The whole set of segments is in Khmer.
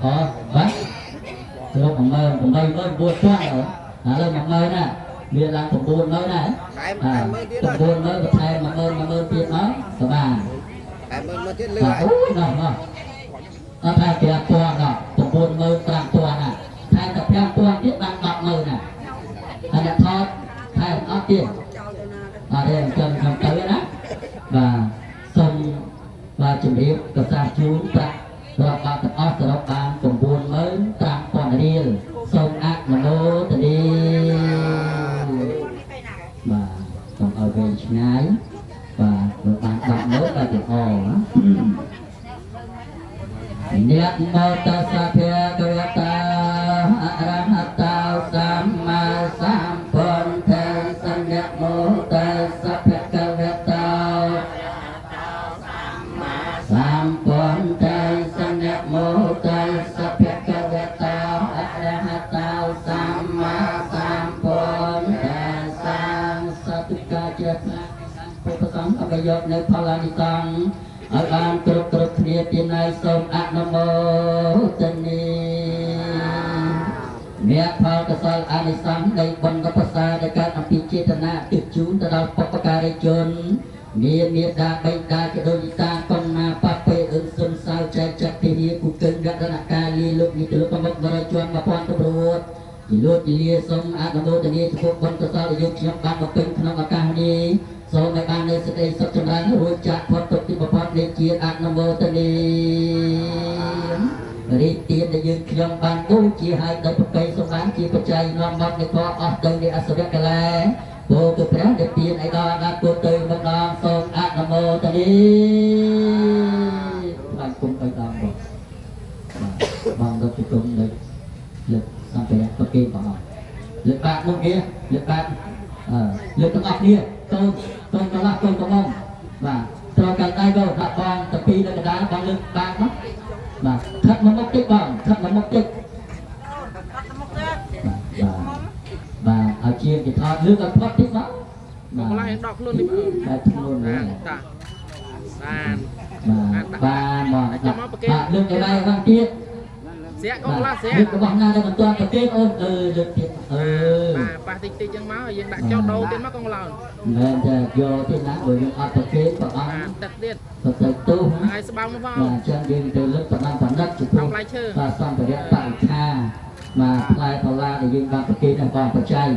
បាទលោក10000 80000 4000ឥឡូវ10000ណាវាឡើង90000ណា90000បន្ថែម10000ទៀតមកក៏បានតែ10000ទៀតលឿនអូយណោះអត់តែ5000ណោះ90000 5000ណាថែមតែ5000ទៀតបាន100,000ណាហើយអ្នកថតថែមអត់ទៀតអត់ទេអញ្ចឹងខ្ញុំទៅណាបាទសូមបាទជំរាបកសាជូនប្រាក់រាប់បាត់ទាំងអស់សរុបបាន95000រៀលសូមអនុមោទនាបាទសូមឲ្យវែងឆ្ងាយបាទលោកបាន100000បាទទាំងអស់ណាអ្នកមោតសភៈកវតាអរហតោសម្មាសម្ពុទ្ធេសអ្នកមោតសភៈកវតាសម្ពុទ្ធេសអ្នកមោតសភៈកវតាអរហតោសម្មាសម្ពុទ្ធេសាងសតុកាជាពុទ្ធសង្ឃអបយកនៅផលនិសង្ឃឲ្យបានគ្រប់គ្នាទីណៃសូមអនុមោទនាអ្នកផលកសលអានិសង្ឃនៃបុណ្យប្រសើរដែលកើតអំពីចេតនាទិជូនទៅដល់បុព្វការីជនមានមេដាបេតាចដូនតាកុណណាបពេអឹងសុនសៅចែកចាក់ទីនេះគូកិនរតនកាលីលោកនេះទៅលោកមកបរិជន1000ទៅរួតជាលោកជាលាសូមអនុមោទនាចំពោះបុណ្យកសលដែលយើងខ្ញុំបានបំពេញក្នុងឱកាសនេះសូមឲ្យបាននៅសេចក្តីសុខចម្រើនរួចចាកផុតទុក្ខទីបំផុតនៃជាតិអនុមោទនារីកទានដែលយើងខ្ញុំបានបូជាឲ្យដោយប្រកៃសម្បានជាបច្ច័យនាំមកនៃព្រះអស់ទៅនៃអសុរៈកាលាបូគឺព្រះដែលទានឲ្យដល់អាទទៅម្ដងសូមអនុមោទនាបានគុំឲ្យដល់បងដល់ពីគុំលើកសំភារៈប្រកេនបងលើកបាក់មុខនេះលើកបាក់លើកទាំងអស់គ្នាតូនកន្លះតូនកំងបាទត្រូវកាន់ដៃទៅដាក់បងទៅពីនៅកណ្ដាលបងលើកបាក់មកបាទខិតមកមុខតិចបងខិតមកមុខតិចបាទឲ្យជាគេថតលើកឲ្យផុតតិចមកបងកន្លះដកខ្លួននេះបងតែខ្លួនណាតាបានមកចាំមកប្រកេនលើកដៃបងទៀតเสียกองละเสียกរបស់ណាដែលមិនទាន់ប្រកេនអូនលើកទៀតបាទប៉ះតិចចឹងមកយើងដាក់ចោលដោទៀតមកកងឡោនមិនតែយកទៀតណាបើយើងអត់ប្រកេនព្រះអង្គទឹកទៀតទៅទូហើយស្បងមកបងអញ្ចឹងយើងទៅលើកប្រដានបណ្ឌិតចំពោះផ្លែឈើបាទសម្ភារៈបរិច្ឆាបាទផ្លែផល្លាដែលយើងបានប្រកេនដល់បងបច្ច័យ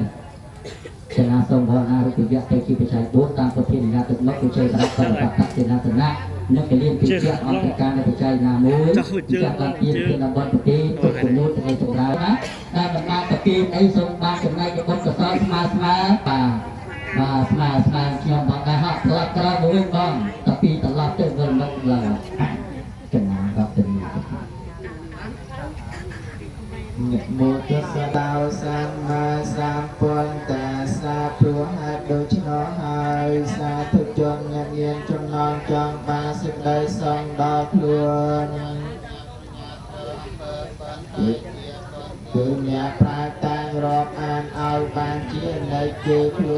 សេនាសូមវណ្ណារូបយៈទៅជាបច្ច័យ4តាមប្រធាននាទឹកមកវិជ័យសម្រាប់បរិបត្តិសេនាសនៈអ្នកកលៀនពិជាអន្តរការនៃបច្ច័យណាមួយចាក់បានទៀតគឺតំបន់ប្រទេសទុកចំនួនទៅសម្រាប់ណាតែបណ្ដាប្រទេសអីសូមបានចំណែករបស់កសលស្មើបាទស្មើខ្ញុំបងដែរហត់ផ្លាត់ក្រោយមួយបងតែពីត្រឡប់ទៅវិលមកឡើងចំណានរាប់ទៅអ្នកមោទសដៅសម្មាសម្ពុទ្ធេសាព្រោះហេតុដូច្នោះហើយសាធុជនញាតិចំណងចង់បានសេចក្តីសង្ឃដល់ខ្លួនគឺអ្នកប្រាជ្ញតែងរាប់អានឲ្យបានជានៃគេខ្លួន